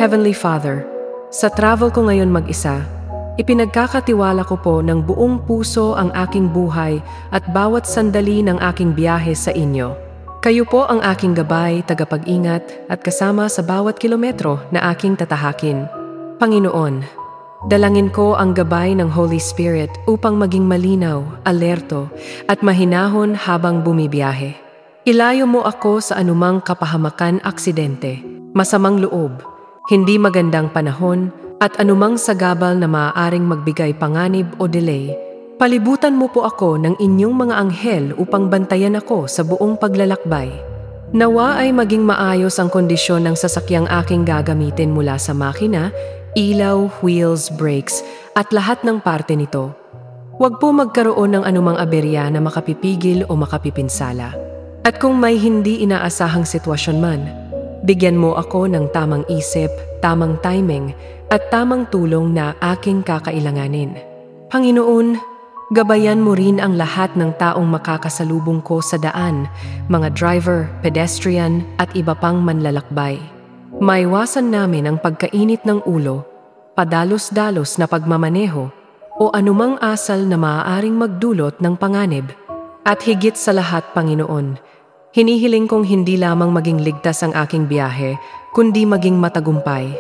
Heavenly Father, sa travel ko ngayon mag-isa, ipinagkakatiwala ko po ng buong puso ang aking buhay at bawat sandali ng aking biyahe sa inyo. Kayo po ang aking gabay, tagapag-ingat at kasama sa bawat kilometro na aking tatahakin. Panginoon, dalangin ko ang gabay ng Holy Spirit upang maging malinaw, alerto at mahinahon habang bumibiyahe. Ilayo mo ako sa anumang kapahamakan, aksidente, masamang loob, hindi magandang panahon at anumang sagabal na maaaring magbigay panganib o delay. Palibutan mo po ako ng inyong mga anghel upang bantayan ako sa buong paglalakbay. Nawa ay maging maayos ang kondisyon ng sasakyang aking gagamitin mula sa makina, ilaw, wheels, brakes at lahat ng parte nito. Huwag po magkaroon ng anumang aberya na makapipigil o makapipinsala. At kung may hindi inaasahang sitwasyon man, bigyan mo ako ng tamang isip, tamang timing at tamang tulong na aking kakailanganin. Panginoon, gabayan mo rin ang lahat ng taong makakasalubong ko sa daan, mga driver, pedestrian at iba pang manlalakbay. Maiwasan namin ang pagkainit ng ulo, padalos-dalos na pagmamaneho o anumang asal na maaaring magdulot ng panganib. At higit sa lahat, Panginoon, hinihiling kong hindi lamang maging ligtas ang aking biyahe, kundi maging matagumpay.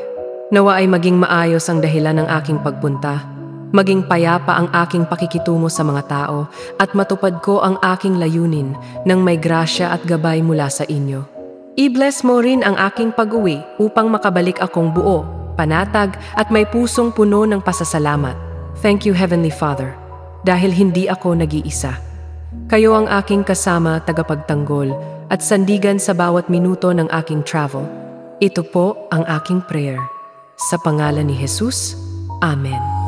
Nawa ay maging maayos ang dahilan ng aking pagpunta, maging payapa ang aking pakikitungo sa mga tao at matupad ko ang aking layunin ng may grasya at gabay mula sa inyo. I-bless mo rin ang aking pag-uwi upang makabalik akong buo, panatag at may pusong puno ng pasasalamat. Thank you, Heavenly Father, dahil hindi ako nag-iisa. Kayo ang aking kasama, tagapagtanggol at sandigan sa bawat minuto ng aking travel. Ito po ang aking prayer. Sa pangalan ni Jesus, Amen.